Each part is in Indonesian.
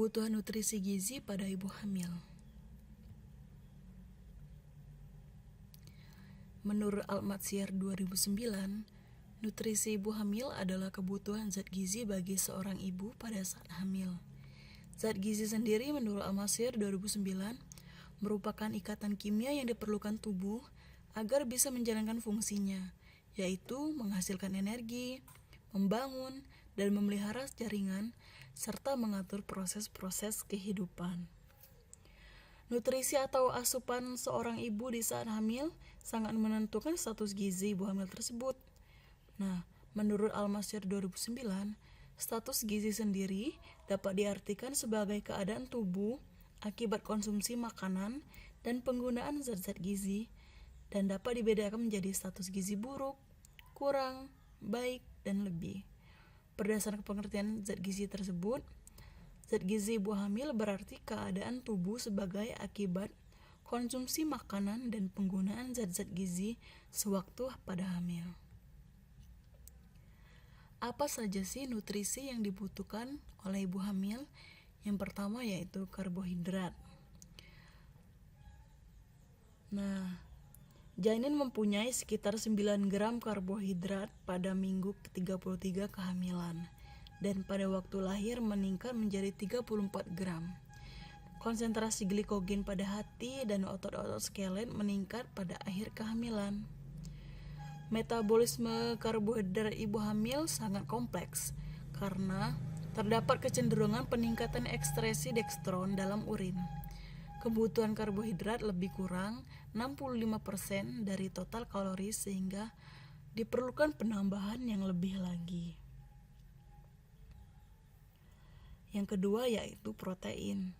Kebutuhan nutrisi gizi pada ibu hamil. Menurut Al-Matsiar 2009, nutrisi ibu hamil adalah kebutuhan zat gizi bagi seorang ibu pada saat hamil. Zat gizi sendiri menurut Al-Matsiar 2009 merupakan ikatan kimia yang diperlukan tubuh agar bisa menjalankan fungsinya, yaitu menghasilkan energi, membangun, dan memelihara jaringan, serta mengatur proses-proses kehidupan. Nutrisi atau asupan seorang ibu di saat hamil sangat menentukan status gizi ibu hamil tersebut. Nah, menurut Al-Masyr 2009, status gizi sendiri dapat diartikan sebagai keadaan tubuh akibat konsumsi makanan dan penggunaan zat-zat gizi, dan dapat dibedakan menjadi status gizi buruk, kurang, baik, dan lebih. Berdasarkan pengertian zat gizi tersebut, zat gizi ibu hamil berarti keadaan tubuh sebagai akibat konsumsi makanan dan penggunaan zat-zat gizi sewaktu pada hamil. Apa saja sih nutrisi yang dibutuhkan oleh ibu hamil? Yang pertama yaitu karbohidrat. Nah, janin mempunyai sekitar 9 gram karbohidrat pada minggu ke-33 kehamilan, dan pada waktu lahir meningkat menjadi 34 gram. Konsentrasi glikogen pada hati dan otot-otot skelet meningkat pada akhir kehamilan. Metabolisme karbohidrat ibu hamil sangat kompleks karena terdapat kecenderungan peningkatan ekskresi dekstron dalam urin. Kebutuhan karbohidrat lebih kurang 65% dari total kalori sehingga diperlukan penambahan yang lebih lagi. Yang kedua yaitu protein.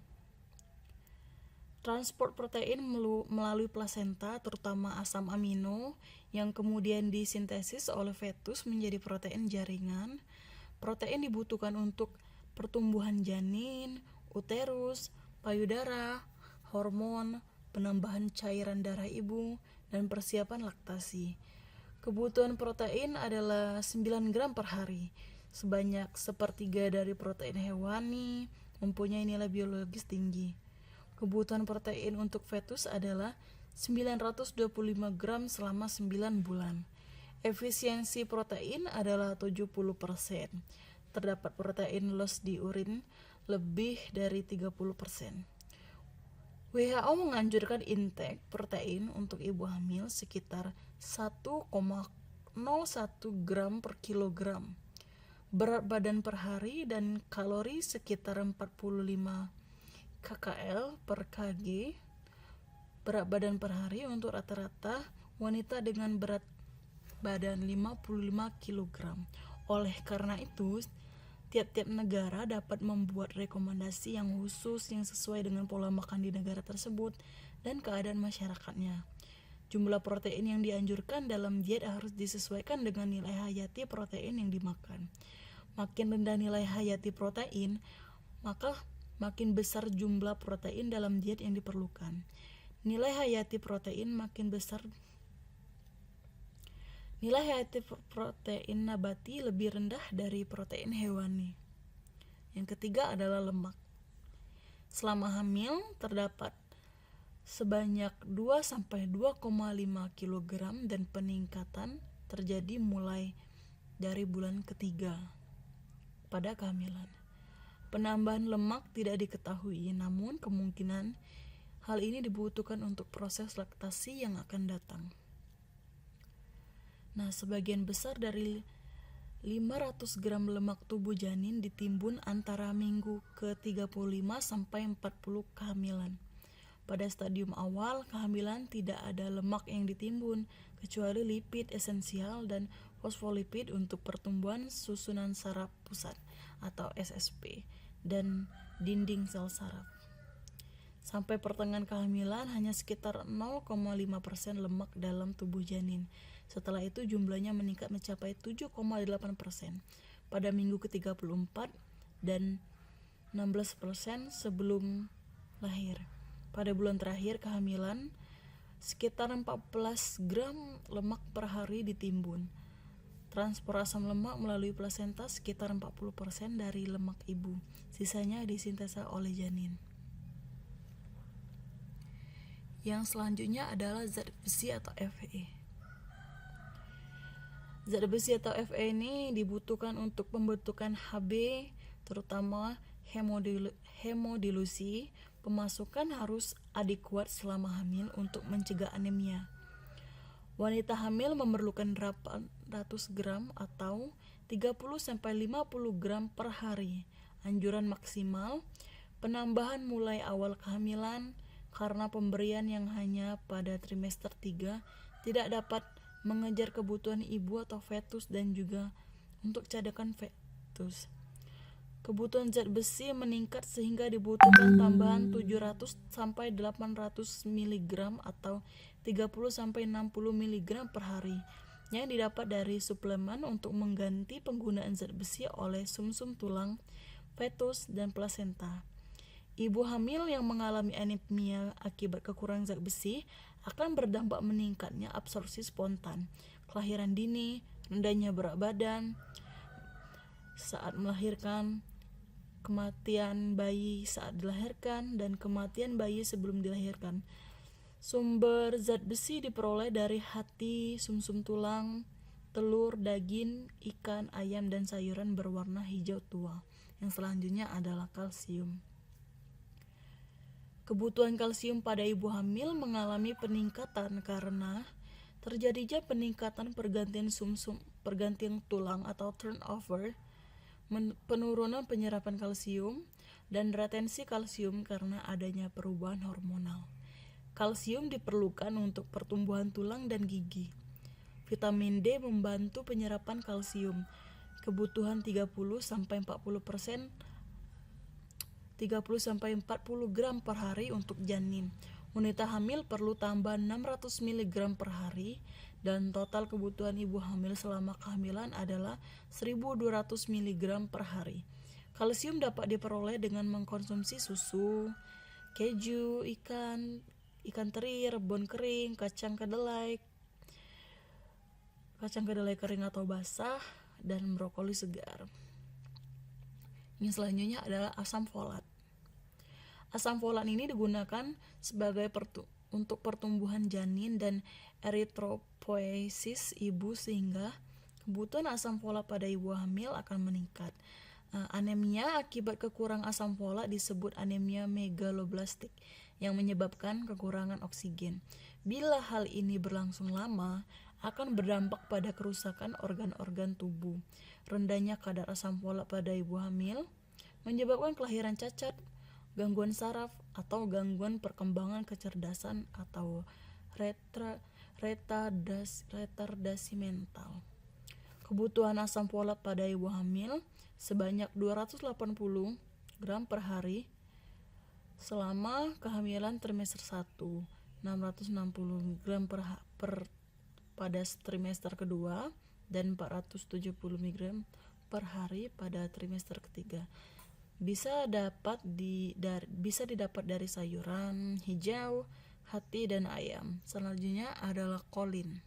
Transport protein melalui plasenta, terutama asam amino, yang kemudian disintesis oleh fetus menjadi protein jaringan. Protein dibutuhkan untuk pertumbuhan janin, uterus, payudara, hormon, penambahan cairan darah ibu, dan persiapan laktasi. Kebutuhan protein adalah 9 gram per hari, sebanyak sepertiga dari protein hewani, mempunyai nilai biologis tinggi. Kebutuhan protein untuk fetus adalah 925 gram selama 9 bulan. Efisiensi protein adalah 70%. Terdapat protein loss di urin lebih dari 30%. WHO menganjurkan intake protein untuk ibu hamil sekitar 1,01 gram per kilogram. Berat badan per hari dan kalori sekitar 45 kcal per kg. Berat badan per hari untuk rata-rata wanita dengan berat badan 55 kg. Oleh karena itu, tiap-tiap negara dapat membuat rekomendasi yang khusus yang sesuai dengan pola makan di negara tersebut dan keadaan masyarakatnya. Jumlah protein yang dianjurkan dalam diet harus disesuaikan dengan nilai hayati protein yang dimakan. Makin rendah nilai hayati protein, maka makin besar jumlah protein dalam diet yang diperlukan. Nilai hayati protein nabati lebih rendah dari protein hewani. Yang ketiga adalah lemak. Selama hamil terdapat sebanyak 2-2,5 kg dan peningkatan terjadi mulai dari bulan ketiga pada kehamilan. Penambahan lemak tidak diketahui, namun kemungkinan hal ini dibutuhkan untuk proses laktasi yang akan datang. Nah, sebagian besar dari 500 gram lemak tubuh janin ditimbun antara minggu ke-35 sampai 40 kehamilan. Pada stadium awal kehamilan tidak ada lemak yang ditimbun, kecuali lipid esensial dan fosfolipid untuk pertumbuhan susunan saraf pusat atau SSP dan dinding sel saraf. Sampai pertengahan kehamilan hanya sekitar 0,5% lemak dalam tubuh janin. Setelah itu jumlahnya meningkat mencapai 7,8% pada minggu ke-34 dan 16% sebelum lahir. Pada bulan terakhir kehamilan, sekitar 14 gram lemak per hari ditimbun. Transport asam lemak melalui plasenta sekitar 40% dari lemak ibu. Sisanya disintesa oleh janin. Yang selanjutnya adalah zat besi atau Fe. Zat besi atau Fe ini dibutuhkan untuk pembentukan Hb, terutama hemodilusi. Pemasukan harus adekuat selama hamil untuk mencegah anemia. Wanita hamil memerlukan 800 gram atau 30-50 gram per hari. Anjuran maksimal, penambahan mulai awal kehamilan karena pemberian yang hanya pada trimester 3 tidak dapat mengejar kebutuhan ibu atau fetus dan juga untuk cadangan fetus. Kebutuhan zat besi meningkat sehingga dibutuhkan tambahan 700-800 mg atau 30-60 mg per hari yang didapat dari suplemen untuk mengganti penggunaan zat besi oleh sumsum tulang, fetus, dan plasenta. Ibu hamil yang mengalami anemia akibat kekurangan zat besi akan berdampak meningkatnya absorpsi spontan, kelahiran dini, rendahnya berat badan saat melahirkan, kematian bayi saat dilahirkan, dan kematian bayi sebelum dilahirkan. Sumber zat besi diperoleh dari hati, sumsum tulang, telur, daging, ikan, ayam, dan sayuran berwarna hijau tua. Yang selanjutnya adalah kalsium. Kebutuhan kalsium pada ibu hamil mengalami peningkatan karena terjadinya peningkatan pergantian tulang atau turnover, penurunan penyerapan kalsium, dan retensi kalsium karena adanya perubahan hormonal. Kalsium diperlukan untuk pertumbuhan tulang dan gigi. Vitamin D membantu penyerapan kalsium. Kebutuhan 30-40 gram per hari untuk janin. Wanita hamil perlu tambah 600 mg per hari dan total kebutuhan ibu hamil selama kehamilan adalah 1200 mg per hari. Kalsium dapat diperoleh dengan mengkonsumsi susu, keju, ikan teri, rebon kering, kacang kedelai kering atau basah, dan brokoli segar. Yang selanjutnya adalah asam folat. Asam folat ini digunakan sebagai untuk pertumbuhan janin dan eritropoiesis ibu sehingga kebutuhan asam folat pada ibu hamil akan meningkat. Anemia akibat kekurangan asam folat disebut anemia megaloblastik yang menyebabkan kekurangan oksigen. Bila hal ini berlangsung lama, akan berdampak pada kerusakan organ-organ tubuh. Rendahnya kadar asam folat pada ibu hamil menyebabkan kelahiran cacat, gangguan saraf, atau gangguan perkembangan kecerdasan atau retardasi mental. Kebutuhan asam folat pada ibu hamil sebanyak 280 gram per hari selama kehamilan trimester 1, 660 gram pada trimester kedua, dan 470 mg per hari pada trimester ketiga. Bisa didapat dari sayuran hijau, hati, dan ayam. Selanjutnya adalah kolin.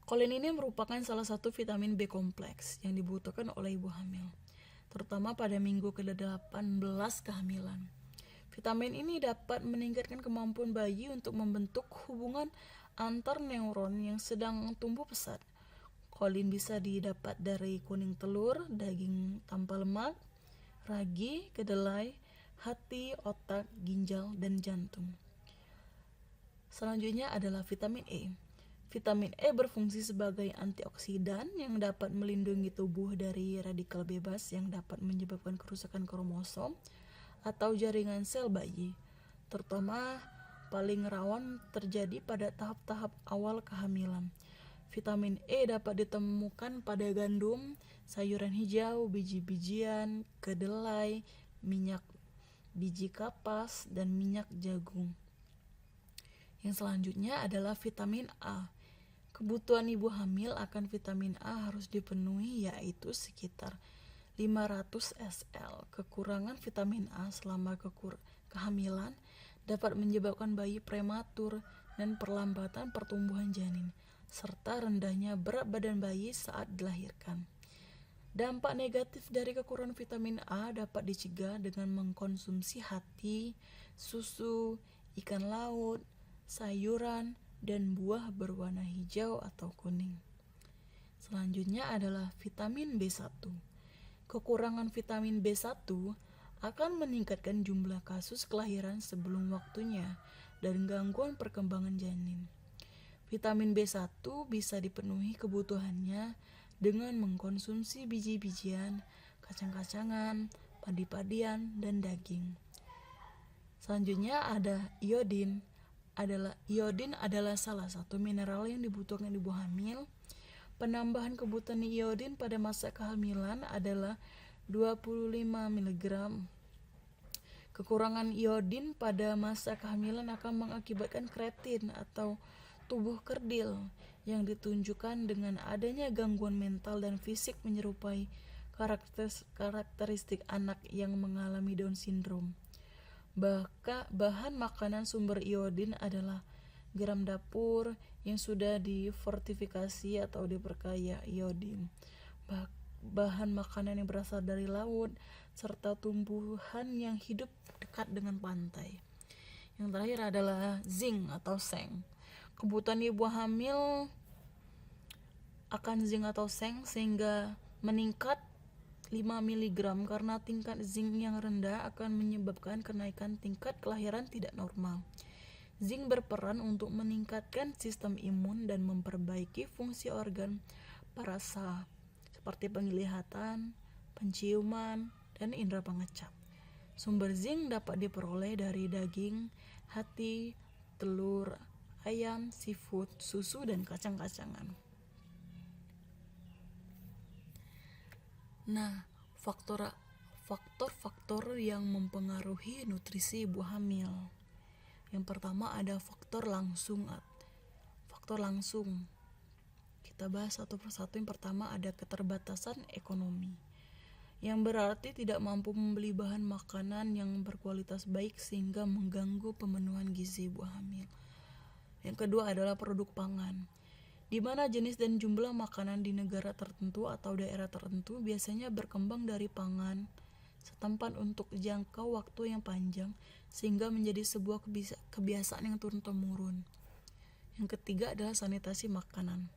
Kolin ini merupakan salah satu vitamin B kompleks yang dibutuhkan oleh ibu hamil, terutama pada minggu ke-18 kehamilan. Vitamin ini dapat meningkatkan kemampuan bayi untuk membentuk hubungan antar neuron yang sedang tumbuh pesat. Kolin bisa didapat dari kuning telur, daging tanpa lemak, ragi, kedelai, hati, otak, ginjal, dan jantung. Selanjutnya adalah vitamin E. Vitamin E berfungsi sebagai antioksidan yang dapat melindungi tubuh dari radikal bebas yang dapat menyebabkan kerusakan kromosom atau jaringan sel bayi, terutama paling rawan terjadi pada tahap-tahap awal kehamilan. Vitamin E dapat ditemukan pada gandum, sayuran hijau, biji-bijian, kedelai, minyak biji kapas, dan minyak jagung. Yang selanjutnya adalah vitamin A. Kebutuhan ibu hamil akan vitamin A harus dipenuhi, yaitu sekitar 500 ml. Kekurangan vitamin A selama kehamilan dapat menyebabkan bayi prematur dan perlambatan pertumbuhan janin. serta rendahnya berat badan bayi saat dilahirkan. Dampak negatif dari kekurangan vitamin A dapat dicegah dengan mengkonsumsi hati, susu, ikan laut, sayuran, dan buah berwarna hijau atau kuning. Selanjutnya adalah vitamin B1. Kekurangan vitamin B1 akan meningkatkan jumlah kasus kelahiran sebelum waktunya dan gangguan perkembangan janin. Vitamin B1 bisa dipenuhi kebutuhannya dengan mengkonsumsi biji-bijian, kacang-kacangan, padi-padian, dan daging. Selanjutnya ada iodin. Iodin adalah salah satu mineral yang dibutuhkan ibu hamil. Penambahan kebutuhan iodin pada masa kehamilan adalah 25 mg. Kekurangan iodin pada masa kehamilan akan mengakibatkan kreatin atau tubuh kerdil yang ditunjukkan dengan adanya gangguan mental dan fisik menyerupai karakteristik anak yang mengalami Down syndrome. Bahan makanan sumber iodin adalah garam dapur yang sudah difortifikasi atau diperkaya iodin, bahan makanan yang berasal dari laut, serta tumbuhan yang hidup dekat dengan pantai. Yang terakhir adalah zinc atau seng. Kebutuhan ibu hamil akan zinc atau seng sehingga meningkat 5 mg karena tingkat zinc yang rendah akan menyebabkan kenaikan tingkat kelahiran tidak normal. Zinc berperan untuk meningkatkan sistem imun dan memperbaiki fungsi organ parasa seperti penglihatan, penciuman, dan indera pengecap. Sumber zinc dapat diperoleh dari daging, hati, telur, ayam, seafood, susu, dan kacang-kacangan. Nah, faktor-faktor yang mempengaruhi nutrisi ibu hamil. Yang pertama ada faktor langsung. Kita bahas satu persatu. Yang pertama ada keterbatasan ekonomi, yang berarti tidak mampu membeli bahan makanan yang berkualitas baik sehingga mengganggu pemenuhan gizi ibu hamil. Yang kedua adalah produk pangan, di mana jenis dan jumlah makanan di negara tertentu atau daerah tertentu biasanya berkembang dari pangan setempat untuk jangka waktu yang panjang sehingga menjadi sebuah kebiasaan yang turun-temurun. Yang ketiga adalah sanitasi makanan.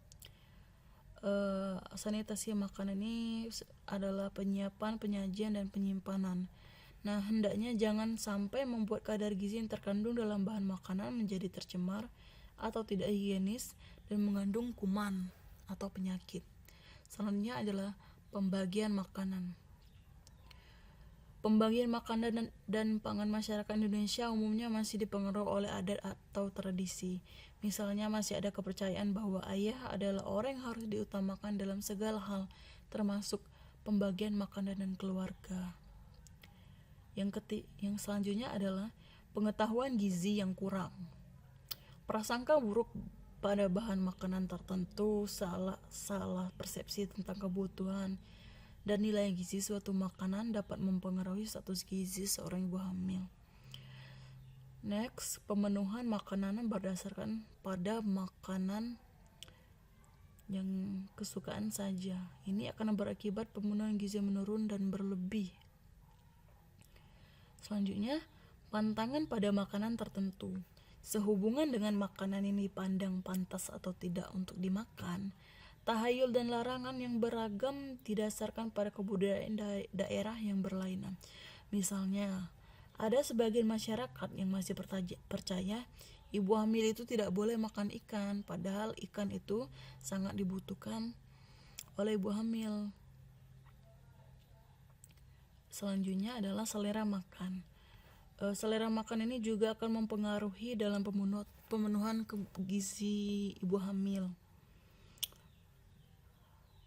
Sanitasi makanan ini adalah penyiapan, penyajian, dan penyimpanan. Nah, hendaknya jangan sampai membuat kadar gizi yang terkandung dalam bahan makanan menjadi tercemar atau tidak higienis dan mengandung kuman atau penyakit. Selanjutnya adalah pembagian makanan. Pembagian makanan dan pangan masyarakat Indonesia umumnya masih dipengaruhi oleh adat atau tradisi. Misalnya masih ada kepercayaan bahwa ayah adalah orang yang harus diutamakan dalam segala hal, termasuk pembagian makanan dan keluarga. Yang selanjutnya adalah pengetahuan gizi yang kurang. Prasangka buruk pada bahan makanan tertentu, salah persepsi tentang kebutuhan dan nilai gizi suatu makanan dapat mempengaruhi status gizi seorang ibu hamil. Next, pemenuhan makanan berdasarkan pada makanan yang kesukaan saja. Ini akan berakibat pemenuhan gizi menurun dan berlebih. Selanjutnya, pantangan pada makanan tertentu. Sehubungan dengan makanan yang dipandang pantas atau tidak untuk dimakan, tahayul dan larangan yang beragam didasarkan pada kebudayaan daerah yang berlainan. Misalnya, ada sebagian masyarakat yang masih percaya ibu hamil itu tidak boleh makan ikan, padahal ikan itu sangat dibutuhkan oleh ibu hamil. Selanjutnya adalah selera makan. Selera makan ini juga akan mempengaruhi dalam pemenuhan gizi ibu hamil.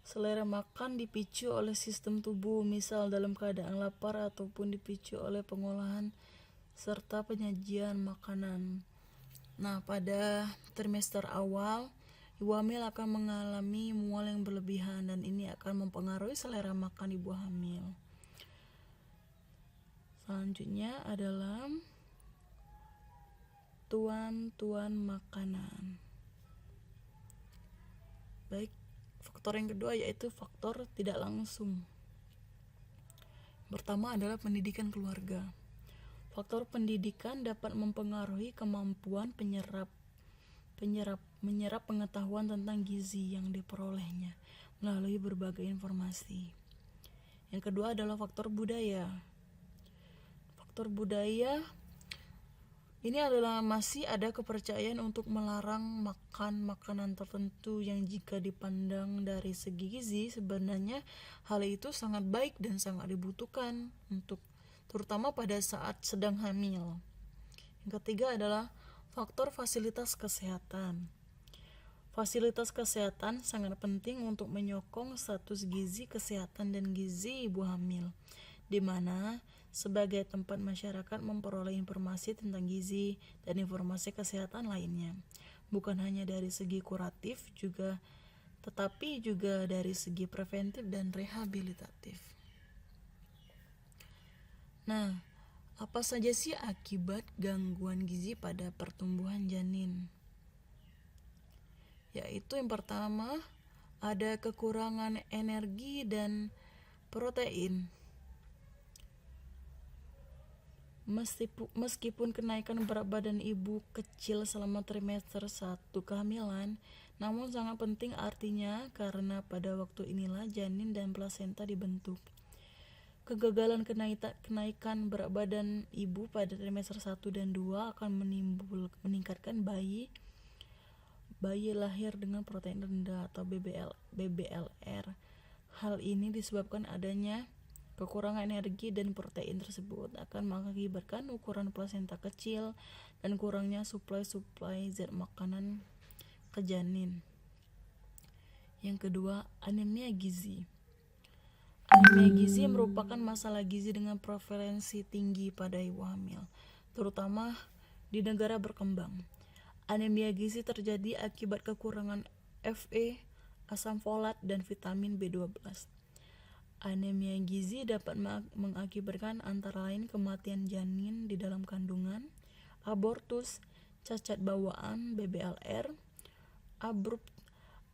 Selera makan dipicu oleh sistem tubuh, misal dalam keadaan lapar ataupun dipicu oleh pengolahan serta penyajian makanan. Nah, pada trimester awal, ibu hamil akan mengalami mual yang berlebihan dan ini akan mempengaruhi selera makan ibu hamil. Selanjutnya adalah tuan makanan. Baik, faktor yang kedua yaitu faktor tidak langsung. Pertama adalah pendidikan keluarga. Faktor pendidikan dapat mempengaruhi kemampuan menyerap pengetahuan tentang gizi yang diperolehnya melalui berbagai informasi. Yang kedua adalah faktor budaya. Faktor budaya ini adalah masih ada kepercayaan untuk melarang makan makanan tertentu yang jika dipandang dari segi gizi sebenarnya hal itu sangat baik dan sangat dibutuhkan untuk terutama pada saat sedang hamil. Yang ketiga adalah faktor fasilitas kesehatan. Fasilitas kesehatan sangat penting untuk menyokong status gizi kesehatan dan gizi ibu hamil, di mana sebagai tempat masyarakat memperoleh informasi tentang gizi dan informasi kesehatan lainnya, bukan hanya dari segi kuratif tetapi juga dari segi preventif dan rehabilitatif. Nah, apa saja sih akibat gangguan gizi pada pertumbuhan janin? Yaitu yang pertama ada kekurangan energi dan protein. Meskipun kenaikan berat badan ibu kecil selama trimester 1 kehamilan, namun sangat penting artinya karena pada waktu inilah janin dan plasenta dibentuk. Kegagalan kenaikan berat badan ibu pada trimester 1 dan 2 akan meningkatkan bayi lahir dengan protein rendah atau BBLR. Hal ini disebabkan adanya kekurangan energi dan protein tersebut akan mengakibatkan ukuran plasenta kecil dan kurangnya suplai zat makanan ke janin. Yang kedua, anemia gizi. Anemia gizi merupakan masalah gizi dengan prevalensi tinggi pada ibu hamil, terutama di negara berkembang. Anemia gizi terjadi akibat kekurangan Fe, asam folat, dan vitamin B12. Anemia gizi dapat mengakibatkan antara lain kematian janin di dalam kandungan, abortus, cacat bawaan BBLR,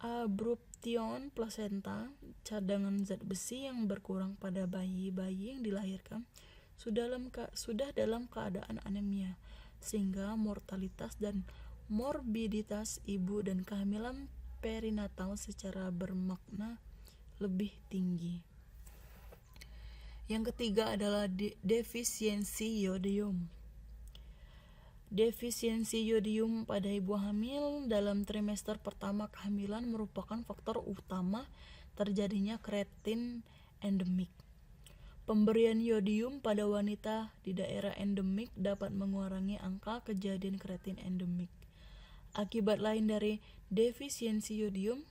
abruption plasenta, cadangan zat besi yang berkurang pada bayi yang dilahirkan sudah dalam keadaan anemia, sehingga mortalitas dan morbiditas ibu dan kehamilan perinatal secara bermakna lebih tinggi. Yang ketiga adalah defisiensi yodium. Defisiensi yodium pada ibu hamil dalam trimester pertama kehamilan merupakan faktor utama terjadinya kreatin endemik. Pemberian yodium pada wanita di daerah endemik dapat mengurangi angka kejadian kreatin endemik. Akibat lain dari defisiensi yodium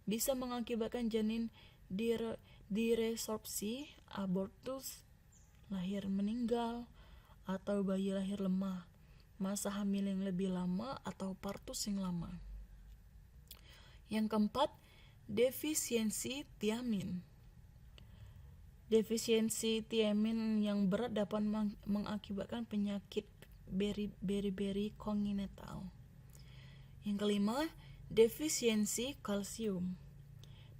bisa mengakibatkan janin diresorpsi, abortus, lahir meninggal, atau bayi lahir lemah, masa hamil yang lebih lama, atau partus yang lama. Yang keempat, defisiensi thiamin. Defisiensi thiamin yang berat dapat mengakibatkan penyakit beriberi kongenital. Yang kelima, defisiensi kalsium.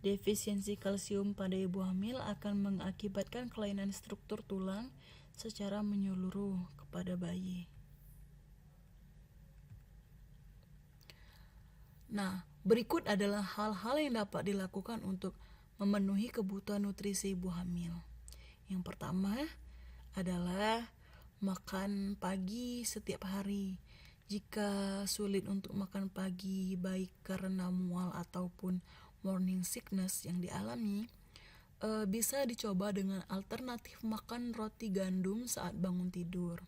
Defisiensi kalsium pada ibu hamil akan mengakibatkan kelainan struktur tulang secara menyeluruh kepada bayi. Nah, berikut adalah hal-hal yang dapat dilakukan untuk memenuhi kebutuhan nutrisi ibu hamil. Yang pertama adalah makan pagi setiap hari. Jika sulit untuk makan pagi, baik karena mual ataupun morning sickness yang dialami, bisa dicoba dengan alternatif makan roti gandum saat bangun tidur.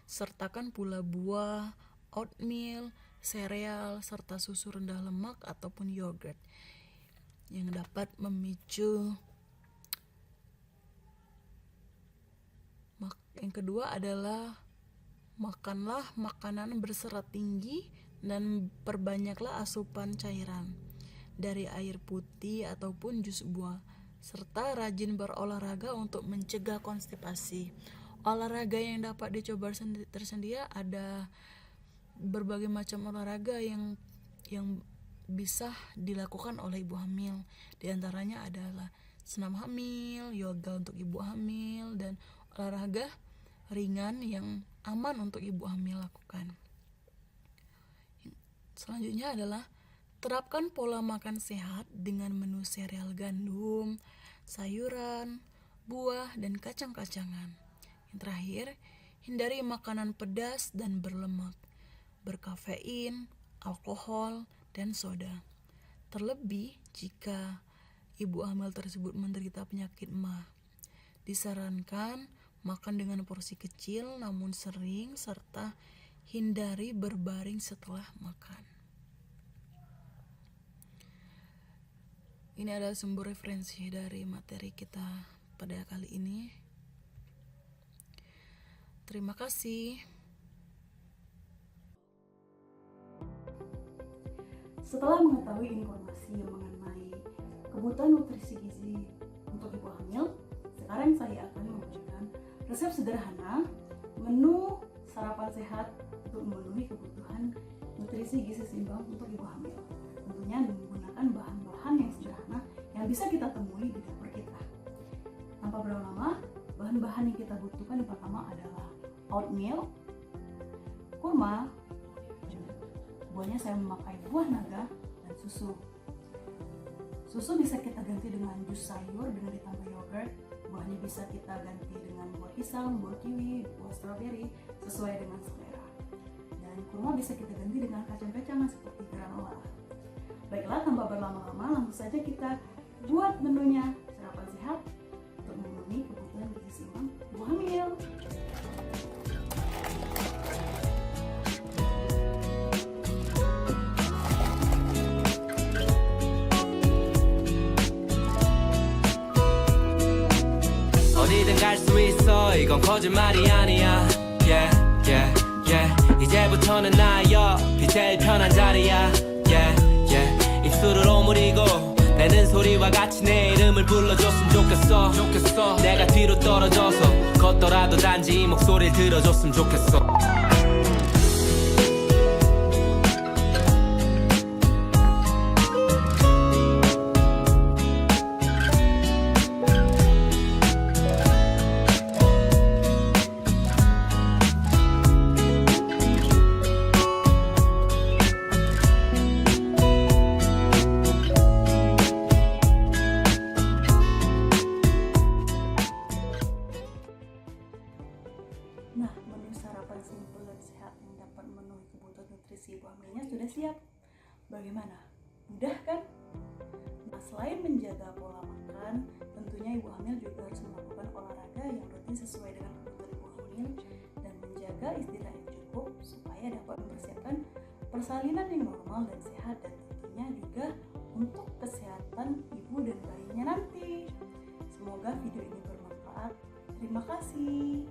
Sertakan pula buah, oatmeal, sereal, serta susu rendah lemak ataupun yogurt yang dapat memicu. Yang kedua adalah makanlah makanan berserat tinggi dan perbanyaklah asupan cairan dari air putih ataupun jus buah, serta rajin berolahraga untuk mencegah konstipasi. Olahraga yang dapat dicoba tersedia ada berbagai macam olahraga yang bisa dilakukan oleh ibu hamil. Di antaranya adalah senam hamil, yoga untuk ibu hamil, dan olahraga ringan yang aman untuk ibu hamil lakukan. Selanjutnya adalah terapkan pola makan sehat dengan menu sereal gandum, sayuran, buah, dan kacang-kacangan. Yang terakhir, hindari makanan pedas dan berlemak, berkafein, alkohol, dan soda. Terlebih jika ibu hamil tersebut menderita penyakit MAH. Disarankan makan dengan porsi kecil namun sering, serta hindari berbaring setelah makan. Ini adalah sumber referensi dari materi kita pada kali ini. Terima kasih. Setelah mengetahui informasi mengenai kebutuhan nutrisi gizi untuk ibu hamil, sekarang saya akan memberikan resep sederhana menu sarapan sehat untuk memenuhi kebutuhan nutrisi gizi seimbang untuk ibu hamil. Tentunya menggunakan bahan-bahan yang sederhana yang bisa kita temui di dapur kita. Tanpa berlama-lama, bahan-bahan yang kita butuhkan yang pertama adalah oatmeal, kurma, buahnya saya memakai buah naga, dan susu. Susu bisa kita ganti dengan jus sayur dengan ditambah yogurt. Buahnya bisa kita ganti dengan buah pisang, buah kiwi, buah strawberry sesuai dengan selera. Dan kurma bisa kita ganti dengan kacang-kacangan seperti granola. Baiklah, tanpa berlama-lama, langsung saja kita buat menunya sarapan sehat untuk memenuhi kebutuhan gizi seimbang ibu hamil. 어디든 갈 수 있어 이건 거짓말이 아니야 yeah yeah yeah 이제부터는 나의 옆이 제일 편한 자리야 yeah yeah 입술을 오므리고 내는 소리와 같이 내 이름을 불러줬으면 좋겠어 내가 뒤로 떨어져서 걷더라도 단지 이 목소리를 들어줬으면 좋겠어 Nah, menu sarapan simpel dan sehat yang dapat memenuhi kebutuhan nutrisi ibu hamilnya sudah siap. Bagaimana? Mudah kan? Nah, selain menjaga pola makan, tentunya ibu hamil juga harus melakukan olahraga yang rutin sesuai dengan kebutuhan ibu hamil dan menjaga istirahat yang cukup supaya dapat mempersiapkan persalinan yang normal dan sehat, dan tentunya juga untuk kesehatan ibu dan bayinya nanti. Semoga video ini bermanfaat. Terima kasih.